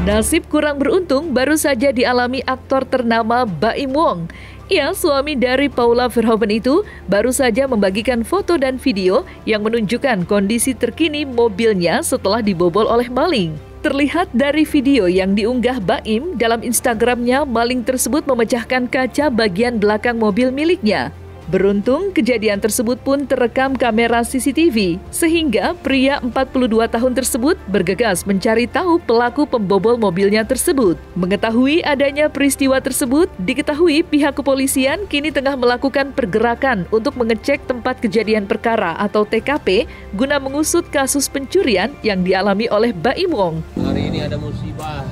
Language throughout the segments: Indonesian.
Nasib kurang beruntung baru saja dialami aktor ternama Baim Wong. Ia, suami dari Paula Verhoeven itu, baru saja membagikan foto dan video yang menunjukkan kondisi terkini mobilnya setelah dibobol oleh maling. Terlihat dari video yang diunggah Baim dalam Instagramnya, maling tersebut memecahkan kaca bagian belakang mobil miliknya. Beruntung, kejadian tersebut pun terekam kamera CCTV, sehingga pria 42 tahun tersebut bergegas mencari tahu pelaku pembobol mobilnya tersebut. Mengetahui adanya peristiwa tersebut, diketahui pihak kepolisian kini tengah melakukan pergerakan untuk mengecek tempat kejadian perkara atau TKP guna mengusut kasus pencurian yang dialami oleh Baim Wong. Hari ini ada musibah.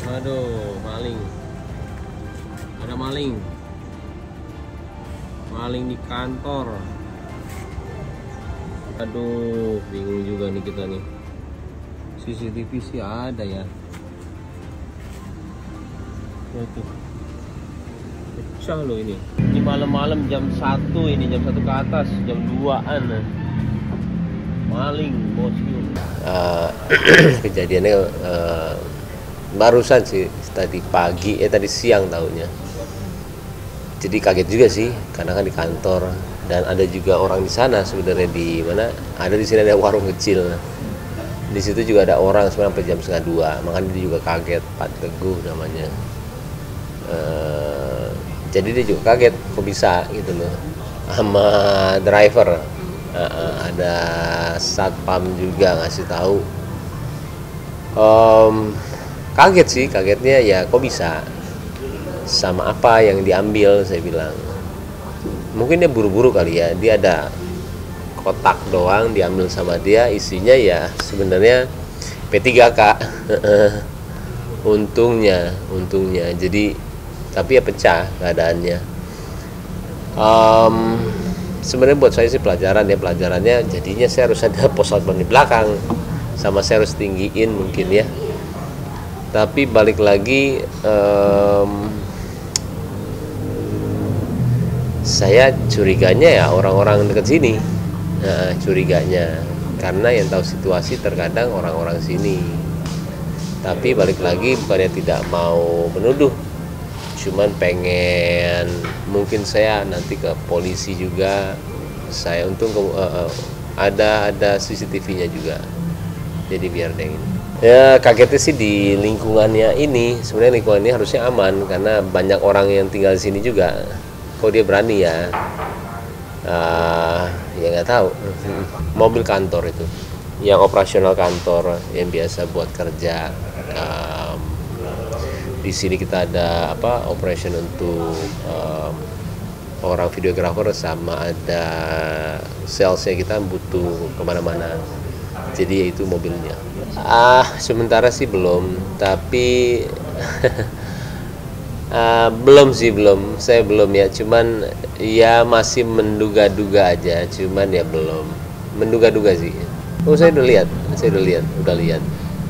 Aduh, maling. Ada maling. Maling di kantor. Aduh, bingung juga nih kita nih. CCTV sih ada ya. Tuh. Pecah loh ini. Ini malam-malam jam 1 ini, jam 1 ke atas, jam 2-an. Maling, bosku. Kejadiannya barusan sih, tadi pagi, tadi siang tahunya. Jadi kaget juga sih, karena kan di kantor dan ada juga orang di sana sebenarnya, di mana ada di sini ada warung kecil. Di situ juga ada orang sampai jam 1:30, makanya dia juga kaget. Pak Teguh namanya. Jadi dia juga kaget kok bisa gitu loh. Sama driver, ada satpam juga ngasih tahu. Kaget sih, kagetnya ya kok bisa. Sama apa yang diambil, saya bilang. Mungkin dia buru-buru kali ya, dia ada kotak doang diambil sama dia, isinya ya sebenarnya P3K. untungnya jadi, tapi ya pecah keadaannya. Sebenarnya buat saya sih pelajarannya jadinya saya harus ada pos satpam di belakang, sama saya harus tinggiin mungkin ya. Tapi balik lagi, saya curiganya ya orang-orang dekat sini. Curiganya karena yang tahu situasi terkadang orang-orang sini. Tapi balik lagi, bukannya tidak mau menuduh, cuman pengen, mungkin saya nanti ke polisi juga. Saya untung ada CCTV-nya juga, jadi biar deh ini. Ya kagetnya sih di lingkungannya ini. Sebenarnya lingkungan ini harusnya aman karena banyak orang yang tinggal di sini juga. Kok dia berani ya? Ya nggak tahu. Mobil kantor itu, yang operasional kantor, yang biasa buat kerja. Di sini kita ada operation untuk orang videographer, sama ada salesnya, kita butuh kemana-mana. Jadi itu mobilnya. Sementara sih belum, tapi belum. Saya belum ya, cuman ya masih menduga-duga aja, cuman ya belum. Menduga-duga sih. Saya udah lihat.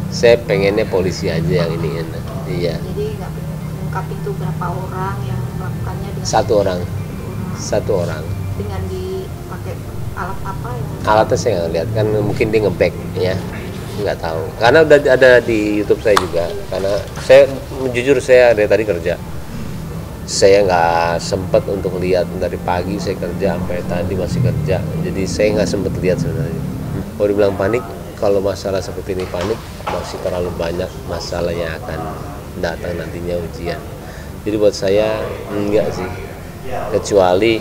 Saya pengennya polisi aja yang ini. Iya. Jadi nggak mengungkap itu berapa orang yang melakukannya? Satu orang. Dengan dipakai alat apa ya? Alatnya saya nggak lihat, kan mungkin dia nge-back ya, nggak tahu. Karena udah ada di YouTube saya juga. Karena saya jujur, saya dari tadi kerja, saya nggak sempet untuk lihat. Dari pagi saya kerja sampai tadi masih kerja, jadi saya nggak sempet lihat sebenarnya. Kalau dibilang panik, kalau masalah seperti ini panik, masih terlalu banyak masalah yang akan datang nantinya, ujian. Jadi buat saya enggak sih, kecuali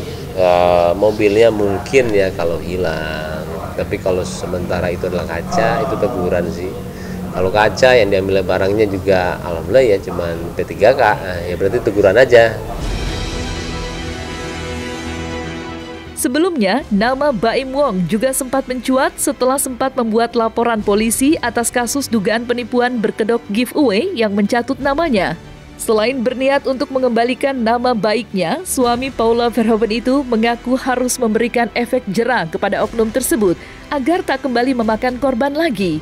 mobilnya mungkin ya kalau hilang. Tapi kalau sementara itu adalah kaca, itu teguran sih. Kalau kaca yang diambil barangnya juga alhamdulillah ya cuman P3K, ya berarti teguran aja. Sebelumnya, nama Baim Wong juga sempat mencuat setelah sempat membuat laporan polisi atas kasus dugaan penipuan berkedok giveaway yang mencatut namanya. Selain berniat untuk mengembalikan nama baiknya, suami Paula Verhoeven itu mengaku harus memberikan efek jera kepada oknum tersebut agar tak kembali memakan korban lagi.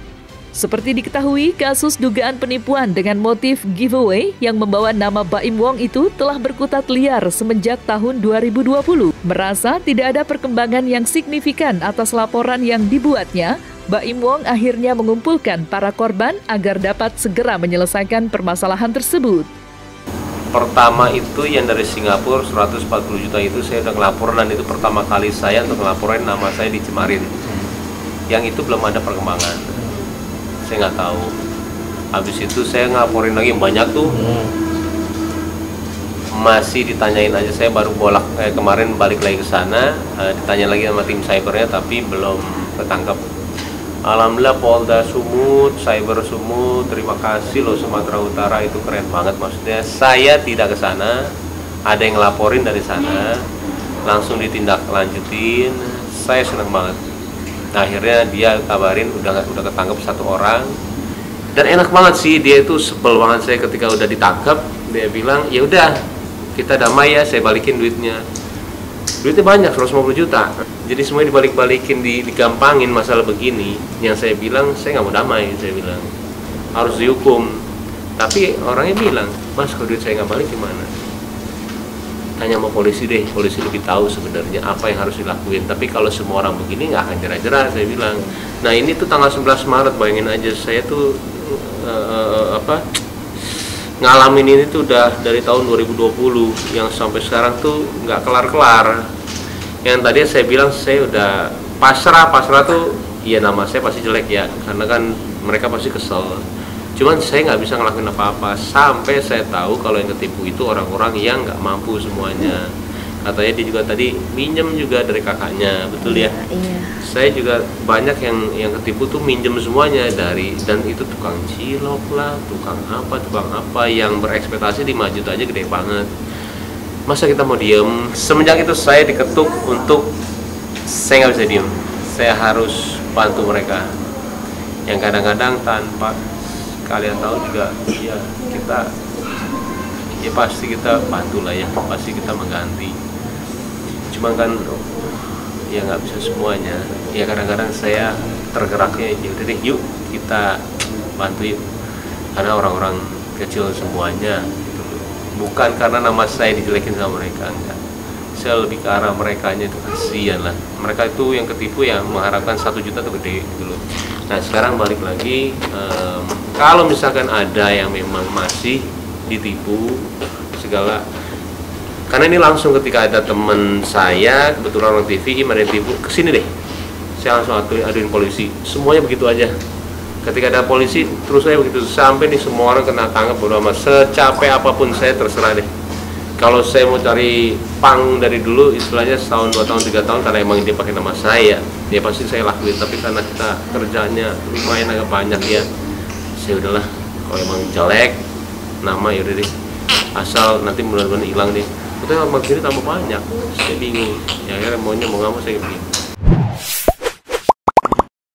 Seperti diketahui, kasus dugaan penipuan dengan motif giveaway yang membawa nama Baim Wong itu telah berkutat liar semenjak tahun 2020. Merasa tidak ada perkembangan yang signifikan atas laporan yang dibuatnya, Baim Wong akhirnya mengumpulkan para korban agar dapat segera menyelesaikan permasalahan tersebut. Pertama itu yang dari Singapura 140 juta itu saya udah ngelapor, dan itu pertama kali saya untuk ngelaporin nama saya dicemarin. Yang itu belum ada perkembangan, saya nggak tahu. Habis itu saya ngelaporin lagi banyak tuh, masih ditanyain aja. Saya baru kemarin balik lagi ke sana, ditanya lagi sama tim cybernya, tapi belum ketangkap. Alhamdulillah Polda Sumut, Cyber Sumut, terima kasih loh Sumatera Utara, itu keren banget. Maksudnya saya tidak ke sana, ada yang ngelaporin dari sana, langsung ditindaklanjutin. Saya senang banget. Nah, akhirnya dia kabarin udah ketangkep 1 orang. Dan enak banget sih, dia itu sebel banget saya ketika udah ditangkap. Dia bilang, "Ya udah, kita damai ya, saya balikin duitnya." Duitnya banyak, 150 juta. Jadi semuanya dibalik-balikin, digampangin masalah begini. Yang saya bilang, saya nggak mau damai, saya bilang harus dihukum. Tapi orangnya bilang, "Mas, kalau duit saya nggak balik gimana?" Tanya sama polisi deh, polisi lebih tahu sebenarnya apa yang harus dilakuin. Tapi kalau semua orang begini nggak akan jerah-jerah, saya bilang. Nah, ini tuh tanggal 11 Maret, bayangin aja, saya tuh ngalamin ini tuh udah dari tahun 2020, yang sampai sekarang tuh nggak kelar-kelar. Yang tadi saya bilang saya udah pasrah tuh, ya nama saya pasti jelek ya, karena kan mereka pasti kesel. Cuman saya nggak bisa ngelakuin apa-apa sampai saya tahu kalau yang ketipu itu orang-orang yang nggak mampu semuanya. Katanya dia juga tadi minjem juga dari kakaknya, betul ya? Iya. Saya juga banyak yang ketipu tuh minjem semuanya dan itu tukang cilok lah, tukang apa yang berekspektasi 5 juta aja gede banget. Masa kita mau diem? Semenjak itu saya diketuk untuk saya nggak bisa diem, saya harus bantu mereka. Yang kadang-kadang tanpa kalian tahu juga, ya pasti kita bantu lah ya, pasti kita mengganti. Cuma kan ya nggak bisa semuanya. Ya kadang-kadang saya tergeraknya, ya udah deh, yuk kita bantu yuk, karena orang-orang kecil semuanya gitu. Bukan karena nama saya dijelekin sama mereka, enggak. Saya lebih ke arah merekanya itu kasihan lah. Mereka itu yang ketipu ya mengharapkan 1 juta tuh gede gitu loh. Nah sekarang balik lagi, kalau misalkan ada yang memang masih ditipu segala, karena ini langsung ketika ada teman saya kebetulan orang TV ada yang tipu, kesini deh, saya langsung aduin polisi, semuanya begitu aja. Ketika ada polisi terus saya begitu, sampai nih semua orang kena tangkap bodo amat. Secapek apapun saya terserah deh. Kalau saya mau cari pang dari dulu, istilahnya setahun, 2 tahun, 3 tahun, karena emang dia pakai nama saya, ya pasti saya lakuin. Tapi karena kita kerjanya lumayan agak banyak ya, saya udahlah, kalau emang jelek nama yaudah deh, asal nanti benar-benar hilang deh. Kita makin tambah banyak, saya bingung. Ya akhirnya mau nggak mau saya begini.